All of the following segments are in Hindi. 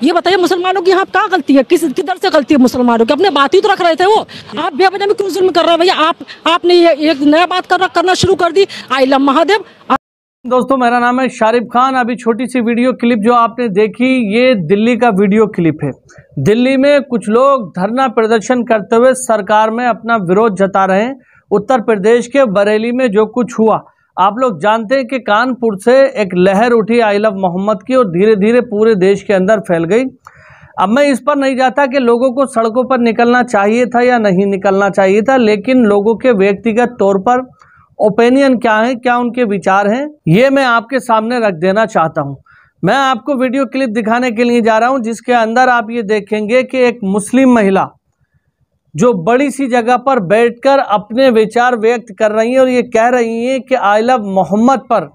ये बताइए मुसलमानों की यहाँ कहाँ गलती है, किधर से गलती है मुसलमानों की? अपने बात ही तो रख रहे थे वो, आप बेवजह में क्यों जुल्म कर रहे हैं भैया? आपने ये एक नया बात करना शुरू कर दी, आई लव महादेव। दोस्तों मेरा नाम है शारिब खान। अभी छोटी सी वीडियो क्लिप जो आपने देखी, ये दिल्ली का वीडियो क्लिप है। दिल्ली में कुछ लोग धरना प्रदर्शन करते हुए सरकार में अपना विरोध जता रहे हैं। उत्तर प्रदेश के बरेली में जो कुछ हुआ, आप लोग जानते हैं कि कानपुर से एक लहर उठी आई लव मोहम्मद की और धीरे धीरे पूरे देश के अंदर फैल गई। अब मैं इस पर नहीं जाता कि लोगों को सड़कों पर निकलना चाहिए था या नहीं निकलना चाहिए था, लेकिन लोगों के व्यक्तिगत तौर पर ओपिनियन क्या है, क्या उनके विचार हैं, ये मैं आपके सामने रख देना चाहता हूं। मैं आपको वीडियो क्लिप दिखाने के लिए जा रहा हूं, जिसके अंदर आप ये देखेंगे कि एक मुस्लिम महिला जो बड़ी सी जगह पर बैठकर अपने विचार व्यक्त कर रही है और ये कह रही है कि आई लव मोहम्मद पर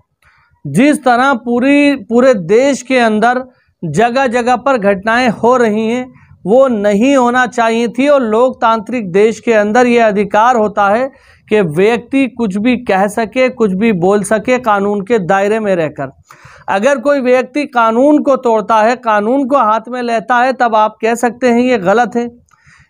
जिस तरह पूरे देश के अंदर जगह जगह पर घटनाएं हो रही हैं, वो नहीं होना चाहिए थी। और लोकतांत्रिक देश के अंदर ये अधिकार होता है कि व्यक्ति कुछ भी कह सके, कुछ भी बोल सके कानून के दायरे में रहकर। अगर कोई व्यक्ति कानून को तोड़ता है, कानून को हाथ में लेता है, तब आप कह सकते हैं ये गलत है।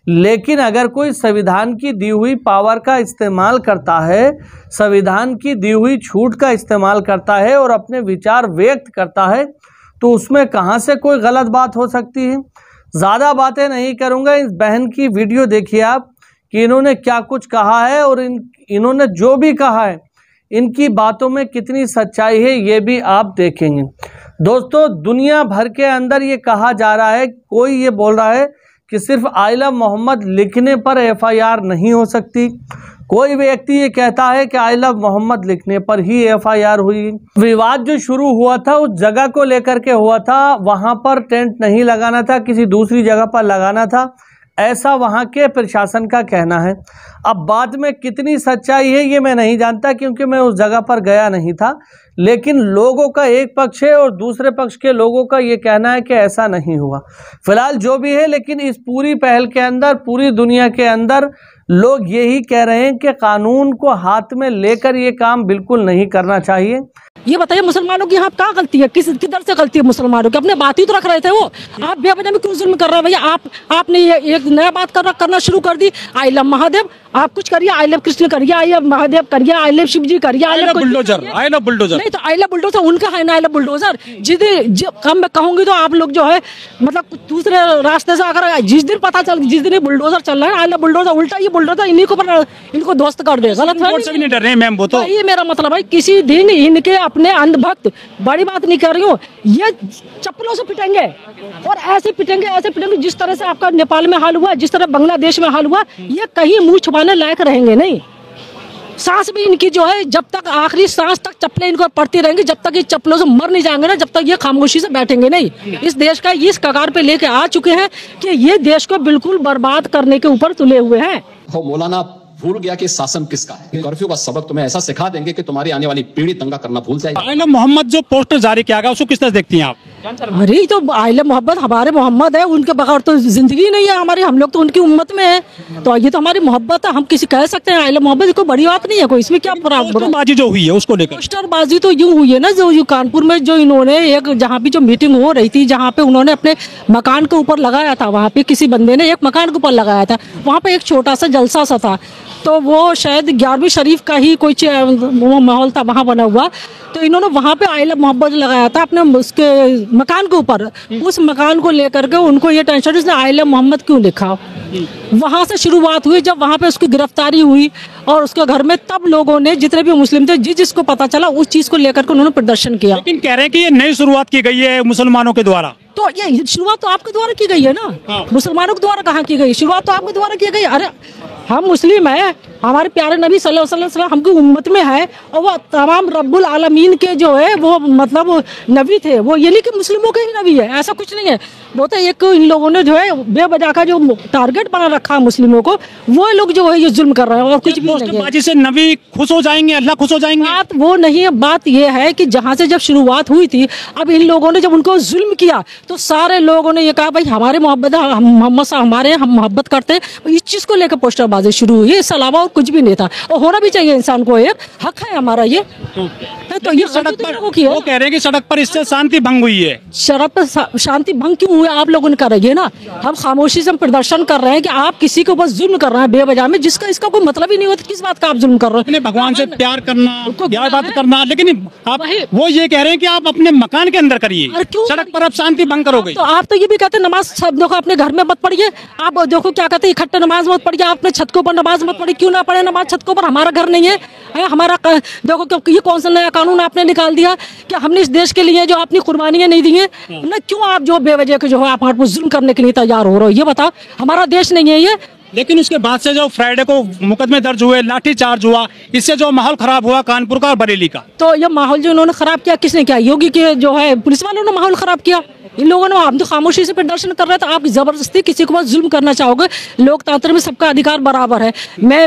लेकिन अगर कोई संविधान की दी हुई पावर का इस्तेमाल करता है, संविधान की दी हुई छूट का इस्तेमाल करता है और अपने विचार व्यक्त करता है, तो उसमें कहाँ से कोई गलत बात हो सकती है। ज़्यादा बातें नहीं करूँगा, इस बहन की वीडियो देखिए आप कि इन्होंने क्या कुछ कहा है और इन्होंने जो भी कहा है, इनकी बातों में कितनी सच्चाई है, ये भी आप देखेंगे। दोस्तों दुनिया भर के अंदर ये कहा जा रहा है, कोई ये बोल रहा है कि सिर्फ आई लव मोहम्मद लिखने पर एफआईआर नहीं हो सकती। कोई व्यक्ति ये कहता है कि आई लव मोहम्मद लिखने पर ही एफआईआर हुई। विवाद जो शुरू हुआ था उस जगह को लेकर के हुआ था, वहां पर टेंट नहीं लगाना था, किसी दूसरी जगह पर लगाना था, ऐसा वहां के प्रशासन का कहना है। अब बाद में कितनी सच्चाई है ये मैं नहीं जानता, क्योंकि मैं उस जगह पर गया नहीं था। लेकिन लोगों का एक पक्ष है और दूसरे पक्ष के लोगों का ये कहना है कि ऐसा नहीं हुआ। फिलहाल जो भी है, लेकिन इस पूरी पहल के अंदर पूरी दुनिया के अंदर लोग यही कह रहे हैं कि कानून को हाथ में लेकर ये काम बिल्कुल नहीं करना चाहिए। ये बताइए मुसलमानों की यहाँ कहाँ गलती है, किधर से गलती है मुसलमानों की? अपने बात ही तो रख रहे थे वो, आप बेवजह में क्यों जुल्म कर रहे हैं भैया? आपने ये एक नया बात करना शुरू कर दी, आई लव महादेव। आप कुछ करिए, आई लव कृष्ण करिए, आई लव महादेव करिए, आई लव शिव जी करिए, I love bulldozer, I love bulldozer नहीं तो आई लव बुलडोजर उनका है ना, आई लव बुलडोजर। कम मैं कहूंगी तो आप लोग जो है मतलब दूसरे रास्ते से अगर जिस दिन पता चल, जिस दिन बुलडोजर चल रहा है, आई लव बुलडोजर, उल्टा ये बुलडोजर इन्हीं को इनको दोस्त कर दे। गलत नहीं डर रहे मैम, वो तो ये मेरा मतलब है। किसी दिन इनके अपने अंधभक्त, बड़ी बात नहीं कर रही हूँ, ये चप्पलों से पिटेंगे और ऐसे पिटेंगे जिस तरह से आपका नेपाल में हाल हुआ, जिस तरह बांग्लादेश में हाल हुआ, ये कहीं मुंह छुपाने लायक रहेंगे नहीं। सांस भी इनकी जो है, जब तक आखिरी सांस तक चप्पलें इनको पड़ती रहेंगी, जब तक ये चप्पलों से मर नहीं जाएंगे ना, जब तक ये खामोशी से बैठेंगे नहीं। इस देश का इस कगार पे लेके आ चुके हैं कि ये देश को बिल्कुल बर्बाद करने के ऊपर तुले हुए हैं। मौलाना भूल गया कि शासन किसका है। कर्फ्यू का सबक तुम्हें ऐसा सिखा देंगे कि तुम्हारी आने वाली पीढ़ी दंगा करना भूल जाएगी। आई लव मोहम्मद जो पोस्टर जारी किया गया, उसको किस तरह देखती हैं आप? अरे तो आई लव मोहब्बत, हमारे मोहम्मद है, उनके बगैर तो जिंदगी नहीं है हमारी। हम लोग तो उनकी उम्मत में है, तो ये तो हमारी मोहब्बत है। हम किसी कह सकते हैं आई लव मोहब्बत, कोई बड़ी बात नहीं है, कोई इसमें क्या पोस्टरबाजी जो हुई है उसको लेकर? पोस्टरबाजी तो यूं हुई है ना, जो कानपुर में जो इन्होंने एक जहाँ भी जो मीटिंग हो रही थी, जहाँ पे उन्होंने अपने मकान के ऊपर लगाया था, वहाँ पे किसी बंदे ने एक मकान के ऊपर लगाया था, वहाँ पे एक छोटा सा जलसा सा था, तो वो शायद 11वीं शरीफ का ही कोई वो माहौल था वहाँ बना हुआ, तो इन्होंने वहाँ पे आई लव मोहब्बत लगाया था अपने उसके मकान के ऊपर। उस मकान को लेकर के उनको ये टेंशन, इसने आई लव मोहम्मद क्यों लिखा। वहाँ से शुरुआत हुई, जब वहाँ पे उसकी गिरफ्तारी हुई और उसके घर में, तब लोगों ने जितने भी मुस्लिम थे, जिसको पता चला, उस चीज को लेकर के उन्होंने प्रदर्शन किया। लेकिन कह रहे हैं कि ये नई शुरुआत की गई है मुसलमानों के द्वारा। तो ये शुरुआत तो आपके द्वारा की गई है ना, मुसलमानों के द्वारा कहाँ की गई? शुरुआत तो आपके द्वारा की गई। अरे हम मुस्लिम हैं, हमारे प्यारे नबी सल्लल्लाहु अलैहि वसल्लम हमकी उम्मत में है, और वो तमाम रब्बुल आलमीन के जो है वो मतलब नबी थे, वो ये नहीं कि मुस्लिमों के ही नबी है, ऐसा कुछ नहीं है। वो तो एक इन लोगों ने जो है बेवजह का जो टारगेट बना रखा है मुस्लिमों को, वो लोग जो है ये जुल्म कर रहे हैं और कुछ भी नहीं है। से नबी खुश हो जाएंगे, अल्लाह खुश हो जाएंगे, बात वो नहीं है। बात ये है कि जहाँ से जब शुरुआत हुई थी, अब इन लोगों ने जब उनको जुल्म किया, तो सारे लोगों ने ये कहा भाई हमारे मोहब्बत है, हम मोहम्मद साहब हमारे, हम मोहब्बत करते हैं। इस चीज को लेकर पोस्टरबाजी शुरू हुई, इसके अलावा और कुछ भी नहीं था, और होना भी चाहिए इंसान को, एक हक है हमारा ये। तो ये सड़क गलती तो पर लोगों की है। वो कह रहे हैं कि सड़क पर इससे शांति भंग हुई है। शराब पर शांति भंग क्यों हुआ? आप लोगों ने करेंगे ना। हम खामोशी से प्रदर्शन कर रहे हैं कि आप किसी के ऊपर जुल्म कर रहे हैं बेवजह में, जिसका इसका कोई मतलब ही नहीं होता। किस बात का आप जुल्म कर रहे अपने हो? भगवान से प्यार करना, प्यार बात है। करना, लेकिन आप वो ये कह रहे हैं कि आप अपने मकान के अंदर करिए, अरे क्यों सड़क पर आप शांति भंग करोगे। तो आप तो ये भी कहते हैं नमाज सब देखो अपने घर में मत पढ़िए। आप देखो क्या कहते हैं, इकट्ठे नमाज मत पढ़िए, आपने छत के ऊपर नमाज मत पढ़ी। क्यों ना पढ़े नमाज छत के ऊपर? हमारा घर नहीं है, हमारा देखो क्योंकि ये कौन सा नया कानून आपने निकाल दिया कि हमने इस देश के लिए जो अपनी कुर्बानियां नहीं दी है ना, क्यों आप जो बेवजह के जो है आप हमारे पर जुल्म करने के लिए तैयार हो रहे हो? ये बताओ, हमारा देश नहीं है ये। लेकिन उसके बाद से जो फ्राइडे को मुकदमे दर्ज हुए, लाठीचार्ज हुआ, इससे जो माहौल खराब हुआ कानपुर का और बरेली का। तो ये माहौल जो इन्होंने खराब किया किसने किया? योगी के जो है पुलिस वालों ने माहौल खराब किया। इन लोगों ने, हम तो खामोशी से प्रदर्शन कर रहे थे, आप जबरदस्ती किसी को जुल्म करना चाहोगे। लोकतंत्र में सबका अधिकार बराबर है,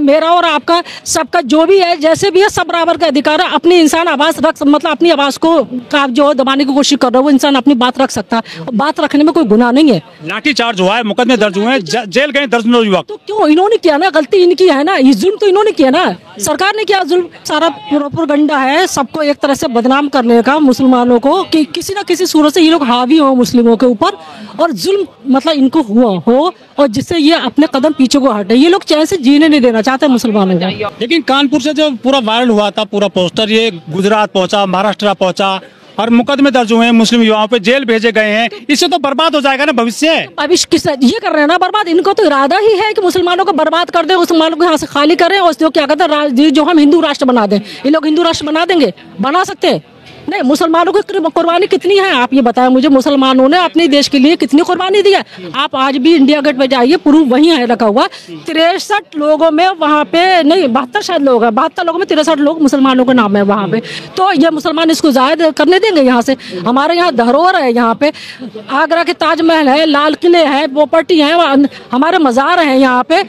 मेरा और आपका सबका जो भी है जैसे भी है सब बराबर का अधिकार है। अपनी इंसान आवाज रख, मतलब अपनी आवाज को आप जो दबाने की कोशिश कर रहे हो, वो इंसान अपनी बात रख सकता है, बात रखने में कोई गुनाह नहीं है। लाठीचार्ज हुआ है, मुकदमे दर्ज हुए हैं, जेल गए दर्जनों युवक। तो क्यों इन्होंने किया ना, गलती इनकी है ना, ये जुल्म तो इन्होंने किया ना, सरकार ने किया जुल्म। सारा प्रोपेगेंडा है सबको एक तरह से बदनाम करने का, मुसलमानों को, कि किसी ना किसी सूरत से ये लोग हावी हो मुस्लिमों के ऊपर, और जुल्म मतलब इनको हुआ हो, और जिससे ये अपने कदम पीछे को हटे। ये लोग चैन से जीने नहीं देना चाहते मुसलमानों को। लेकिन कानपुर से जो पूरा वायरल हुआ था पूरा पोस्टर, ये गुजरात पहुंचा, महाराष्ट्र पहुंचा, और मुकदमे दर्ज हुए हैं, मुस्लिम युवाओं पे जेल भेजे गए हैं। इससे तो बर्बाद हो जाएगा ना भविष्य। भविष्य किस ये कर रहे हैं ना बर्बाद। इनको तो इरादा ही है कि मुसलमानों को बर्बाद कर दे, मुसलमानों को यहाँ से खाली करें, और जो क्या कहते हैं जो हम हिंदू राष्ट्र बना दें। ये लोग हिंदू राष्ट्र बना देंगे? बना सकते हैं नहीं। मुसलमानों की कुर्बानी कितनी है आप ये बताएं मुझे। मुसलमानों ने अपने देश के लिए कितनी कुर्बानी दी है? आप आज भी इंडिया गेट पे जाइए, प्रूफ वहीं है रखा हुआ। 63 लोगों में वहाँ पे नहीं, 72 शायद लोग हैं, 72 लोगों में 63 लोग मुसलमानों के नाम है वहाँ पे। तो ये मुसलमान इसको जायद करने देंगे यहाँ से? हमारे यहाँ धरोहर है, यहाँ पे आगरा के ताजमहल है, लाल किले है, प्रॉपर्टी है, हमारे मज़ार है यहाँ पे,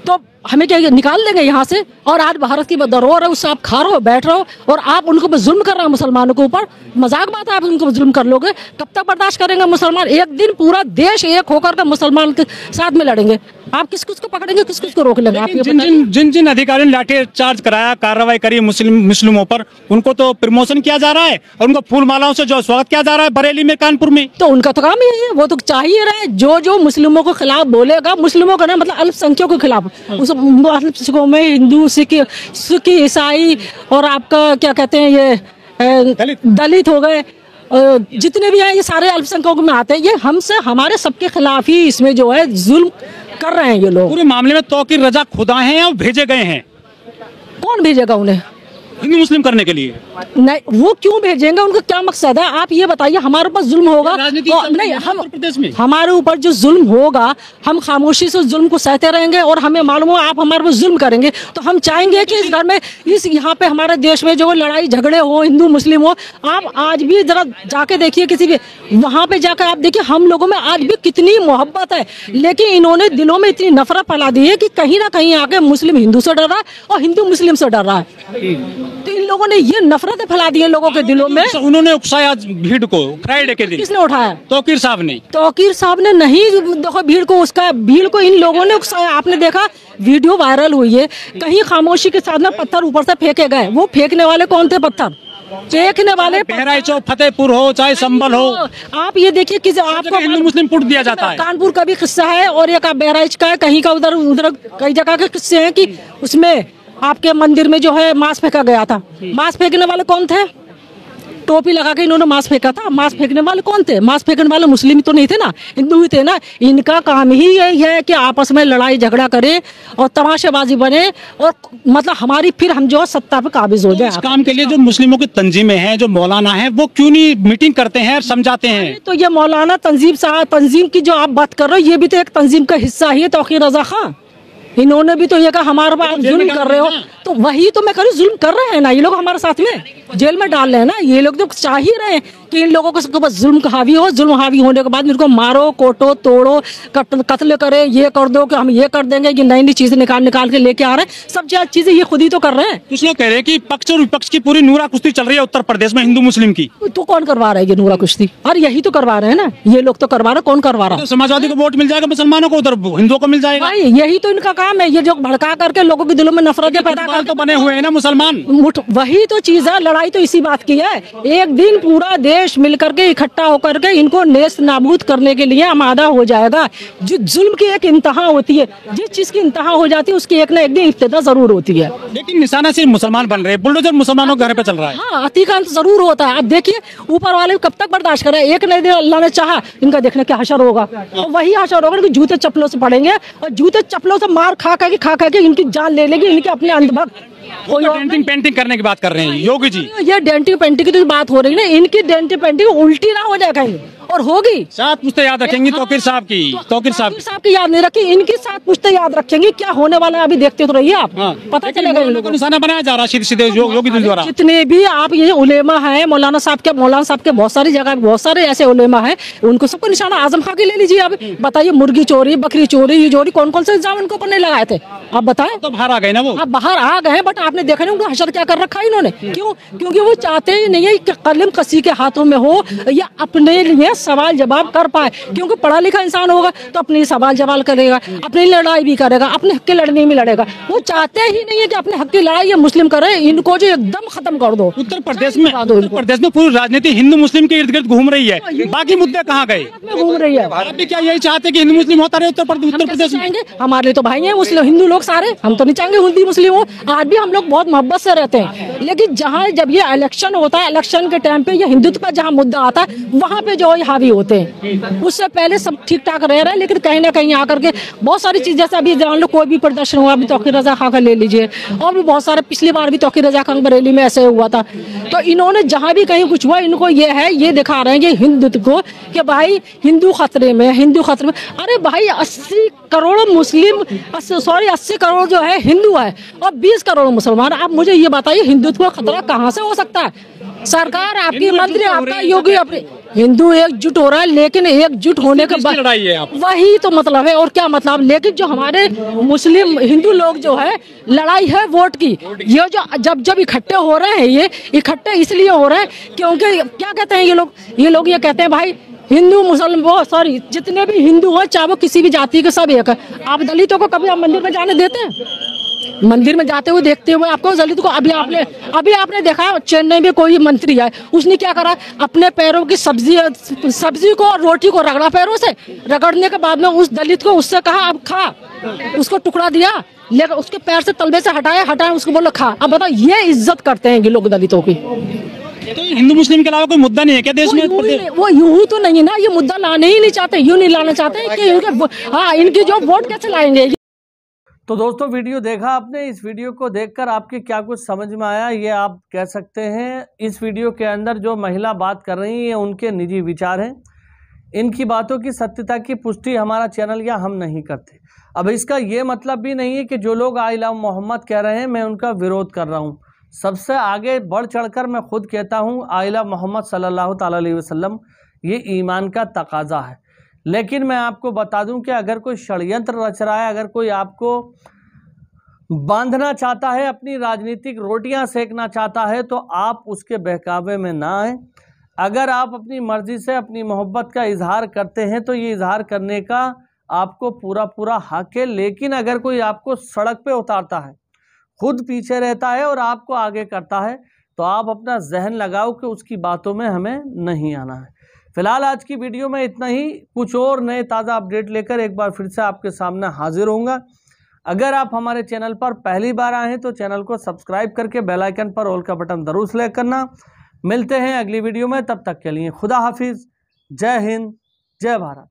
तो हमें क्या निकाल देंगे यहाँ से? और आज भारत की धरोहर है, उससे आप खा रहे हो, बैठ रहे हो, और आप उनको पर जुल्म कर रहे हो मुसलमानों के ऊपर। मजाक बात है, आप उनको जुल्म कर लोगे? कब तक बर्दाश्त करेंगे मुसलमान? एक दिन पूरा देश एक होकर के मुसलमान के साथ में लड़ेंगे। आप किस किस को पकड़ेंगे, किस किस को रोक लेंगे? आप ये जिन अधिकारियों ने लाठीचार्ज कराया, कार्रवाई करी मुस्लिमों पर, उनको तो प्रमोशन किया जा रहा है और उनको फूल मालाओं से जो स्वागत किया जा रहा है बरेली में, कानपुर में। तो उनका तो काम ही है, वो तो चाहिए रहे। जो मुस्लिमों के खिलाफ बोलेगा, मुस्लिमों का ना मतलब अल्पसंख्यकों के खिलाफ, उस अल्पसंख्यकों में हिंदू, सिख, ईसाई, और आपका क्या कहते हैं ये दलित हो गए, जितने भी हैं ये सारे अल्पसंख्यकों में आते हैं। ये हमसे, हमारे सबके खिलाफ ही इसमें जो है जुल्म कर रहे हैं ये लोग। पूरे मामले में तौकीर रजा खुदा हैं और भेजे गए हैं। कौन भेजेगा उन्हें हिंदू मुस्लिम करने के लिए? नहीं, वो क्यों भेजेंगे? उनका क्या मकसद है? आप ये बताइए। हमारे ऊपर जुल्म होगा नहीं, हम प्रदेश में हमारे ऊपर जो जुल्म होगा, हम खामोशी से जुल्म को सहते रहेंगे, और हमें मालूम हो आप हमारे ऊपर जुल्म करेंगे, तो हम चाहेंगे कि इस घर में, इस यहाँ पे हमारे देश में जो लड़ाई झगड़े हो, हिंदू मुस्लिम हो। आप आज भी जरा जाके देखिए, किसी भी वहाँ पे जाकर आप देखिए, हम लोगों में आज भी कितनी मोहब्बत है, लेकिन इन्होंने दिलों में इतनी नफरत फैला दी है कि कहीं ना कहीं आके मुस्लिम हिंदू से डर रहा है और हिंदू मुस्लिम से डर रहा है। तो इन लोगों ने ये नफरतें फैला दी है लोगों के दिलों में। उन्होंने उकसाया भीड़ को फ्राइडे के दिन। किसने उठाया? तौकीर साहब ने। तौकीर साहब ने नहीं, देखो भीड़ को, उसका भीड़ को इन लोगों ने उकसाया। आपने देखा, वीडियो वायरल हुई है, कहीं खामोशी के साथ में पत्थर ऊपर से फेंके गए। वो फेंकने वाले कौन थे? पत्थर फेंकने वाले बहराइच हो, फतेहपुर हो, चाहे संभल हो, आप ये देखिए कि आपको हिंदू मुस्लिम पुट दिया जाता है। कानपुर का भी किस्सा है, और एक बहराइच का है, कहीं का उधर उधर कई जगह के किस्से हैं कि उसमें आपके मंदिर में जो है मांस फेंका गया था। मांस फेंकने वाले कौन थे? टोपी लगा के इन्होंने मांस फेंका था। मांस फेंकने वाले कौन थे? मांस फेंकने वाले मुस्लिम तो नहीं थे ना, हिंदू ही थे ना। इनका काम ही यही है कि आपस में लड़ाई झगड़ा करे और तमाशाबाजी बने, और मतलब हमारी फिर हम जो सत्ता पे काबिज हो जाए। इस काम के लिए जो मुस्लिमों की तंजीमें हैं, जो मौलाना हैं, वो क्यों नहीं मीटिंग करते हैं और समझाते हैं? तो ये मौलाना तंजीम साहब, तंजीम की जो आप बात कर रहे हो, ये भी तो एक तंजीम का हिस्सा ही है, तौकीर रजा खां। इन्होंने भी तो ये कहा हमारे पास जुल्म कर रहे हो, तो वही तो मैं कह रही हूँ, जुल्म कर रहे हैं ना ये लोग हमारे साथ में, जेल में डाल रहे हैं ना ये लोग। तो चाह ही रहे हैं कि इन लोगों को बस जुल्म का हावी हो, जुल्म हावी होने के बाद इनको मारो, कोटो, तोड़ो, कत्ल करे, ये कर दो कि हम ये कर देंगे, ये नई नई चीजें निकाल के लेके आ रहे हैं। सब चीजें ये खुद ही तो कर रहे हैं। कुछ लोग कह रहे हैं कि पक्ष और विपक्ष की पूरी नूरा कुश्ती चल रही है उत्तर प्रदेश में हिंदू मुस्लिम की। तो कौन करवा रहा है ये नूरा कुश्ती? और यही तो करवा रहे हैं ना ये लोग, तो करवा रहे हैं। कौन करवा रहा है? तो समाजवादी को वोट मिल जाएगा, मुसलमानों को, उधर हिंदुओं को मिल जाएगा। भाई यही तो इनका काम है, ये जो भड़का करके लोगों के दिलों में नफरतें पैदा कर तो बने हुए हैं ना मुसलमान। वही तो चीज है, लड़ाई तो इसी बात की है। एक दिन पूरा देश मिलकर के इकट्ठा होकर के इनको नेस्त नाबूद करने के लिए आमादा हो जाएगा। जो जुल्म की एक इंतहा होती है, जिस चीज की इंतहा हो जाती है उसकी एक ना एक दिन इब्तिदा जरूर होती है। लेकिन निशाना सिर्फ मुसलमान बन रहे हैं, बुलडोजर मुसलमानों के घर पे चल रहा है। हाँ, अतिकांत जरूर होता है। अब देखिए ऊपर वाले कब तक बर्दाश्त करे, एक न दिन अल्लाह ने चाहा इनका देखने क्या हशर होगा। और वही हशर होगा कि जूते चप्पलों से पड़ेंगे और जूते चप्पलों से मार खा के इनकी जान ले लेगी, इनके अपने अंधभक्त। डेंटिंग पेंटिंग करने की बात कर रहे हैं योगी जी। ये डेंटिंग पेंटिंग की तो बात हो रही है ना, इनकी डेंटिंग पेंटिंग उल्टी ना हो जाए कहीं, और होगी। सात पुश्ते याद रखेंगी तौकीर साहब की, तौकीर साहब की याद नहीं रखी, इनकी साथ पुश्ते याद रखेंगी। क्या होने वाला है अभी देखते तो रहिए आप, पता चलेगा। इन लोगों को निशाना बनाया जा रहा है सीधे योगी जी द्वारा। जितने भी आप ये उलेमा है, मौलाना साहब के बहुत सारी जगह बहुत सारे ऐसे उलेमा है, उनको सबको निशाना आजम खां के ले लीजिए। अब बताइए, मुर्गी चोरी, बकरी चोरी, ये चोरी, कौन कौन से इल्जाम इनको ऊपर नहीं लगाए थे आप बताएं? तो बाहर आ गए ना वो, आप बाहर आ गए, बट आपने देखा नहीं उनको हशर क्या कर रखा है इन्होंने। क्यों? क्योंकि वो चाहते ही नहीं है कि कलम किसी के हाथों में हो या अपने लिए सवाल जवाब कर पाए। क्योंकि पढ़ा लिखा इंसान होगा तो अपने सवाल जवाब करेगा, अपनी लड़ाई भी करेगा, अपने हक की लड़ने में लड़ेगा। वो चाहते ही नहीं है कि अपने हक की लड़ाई ये मुस्लिम करे, इनको जो एकदम खत्म कर दो। उत्तर प्रदेश में पूरी राजनीति हिंदू मुस्लिम के इर्द गिर्द घूम रही है, बाकी मुद्दे कहाँ गए? घूम रही है। आप भी क्या यही चाहते हैं कि हिंदू मुस्लिम होता रहे उत्तर प्रदेश में? हमारे लिए तो भाई है मुस्लिम हिंदू लोग सारे, हम तो नहीं चाहेंगे हिंदू मुस्लिम हो। आज भी हम लोग बहुत मोहब्बत से रहते हैं, लेकिन जहाँ जब ये इलेक्शन होता है, इलेक्शन के टाइम पे ये हिंदुत्व का जहाँ मुद्दा आता है वहाँ पे जो हावी होते हैं। उससे पहले सब ठीक ठाक रह रहे हैं, लेकिन कहीं ना कहीं आकर के बहुत सारी चीज, जैसे अभी जान लो कोई भी प्रदर्शन हुआ, अभी तौकीर रजा खां का ले लीजिए, और भी बहुत सारे, पिछली बार भी तौकीर रजा खां बरेली में ऐसे हुआ था। तो इन्होंने जहाँ भी कहीं कुछ हुआ, इनको ये दिखा रहे हैं ये हिंदुत्व को कि भाई हिंदू खतरे में, हिंदू खतरे में। अरे भाई 80 करोड़ मुस्लिम, 80 करोड़ जो है हिंदू है और 20 करोड़ मुसलमान। आप मुझे ये बताइए हिंदुत्व का खतरा कहाँ से हो सकता है? सरकार आपकी, मंत्री आपका, योगी अपने, हिंदू एकजुट हो रहा है, लेकिन एकजुट होने के बाद लड़ाई है वही तो मतलब है, और क्या मतलब। लेकिन जो हमारे मुस्लिम हिंदू लोग जो है, लड़ाई है वोट की। ये जो जब इकट्ठे हो रहे हैं, ये इकट्ठे इसलिए हो रहे हैं क्योंकि क्या कहते हैं ये लोग ये कहते हैं भाई हिंदू मुसलमान, सॉरी, जितने भी हिंदू हो चाहे वो किसी भी जाति के, सब एक है। आप दलितों को कभी आप मंदिर में जाने देते हैं? मंदिर में जाते हुए देखते हुए आपको दलित को? अभी आपने देखा है चेन्नई में कोई मंत्री है, उसने क्या करा, अपने पैरों की सब्जी को और रोटी को रगड़ा, पैरों से रगड़ने के बाद में उस दलित को उससे कहा अब खा, उसको टुकड़ा दिया, लेकर उसके पैर से तलबे से हटाया, उसको बोला खा। अब बताओ, ये इज्जत करते हैं ये लोग दलितों की। तो हिंदू मुस्लिम के अलावा कोई मुद्दा नहीं है क्या देश में? वो यूं तो नहीं ना, ये मुद्दा लाने ही नहीं चाहते, यूं नहीं लाना चाहते कि इनके जो वोट कैसे लाएंगे। तो दोस्तों, वीडियो देखा आपने, इस वीडियो को देखकर आपके क्या कुछ समझ में आया ये आप कह सकते हैं। इस वीडियो के अंदर जो महिला बात कर रही है उनके निजी विचार हैं, इनकी बातों की सत्यता की पुष्टि हमारा चैनल या हम नहीं करते। अब इसका ये मतलब भी नहीं है कि जो लोग आई लव मोहम्मद कह रहे हैं मैं उनका विरोध कर रहा हूँ। सबसे आगे बढ़ चढ़कर मैं खुद कहता हूँ आई लव मोहम्मद सल्लल्लाहु अलैहि वसल्लम, ये ईमान का तकाजा है। लेकिन मैं आपको बता दूं कि अगर कोई षड्यंत्र रच रहा है, अगर कोई आपको बांधना चाहता है, अपनी राजनीतिक रोटियां सेकना चाहता है, तो आप उसके बहकावे में ना आए। अगर आप अपनी मर्जी से अपनी मोहब्बत का इजहार करते हैं तो ये इजहार करने का आपको पूरा हक है। लेकिन अगर कोई आपको सड़क पे उतारता है, खुद पीछे रहता है और आपको आगे करता है, तो आप अपना जहन लगाओ कि उसकी बातों में हमें नहीं आना है। फिलहाल आज की वीडियो में इतना ही। कुछ और नए ताज़ा अपडेट लेकर एक बार फिर से आपके सामने हाजिर होऊंगा। अगर आप हमारे चैनल पर पहली बार आए हैं तो चैनल को सब्सक्राइब करके बेल आइकन पर ऑल का बटन जरूर सेलेक्ट करना। मिलते हैं अगली वीडियो में, तब तक के लिए खुदा हाफिज़, जय हिंद, जय भारत।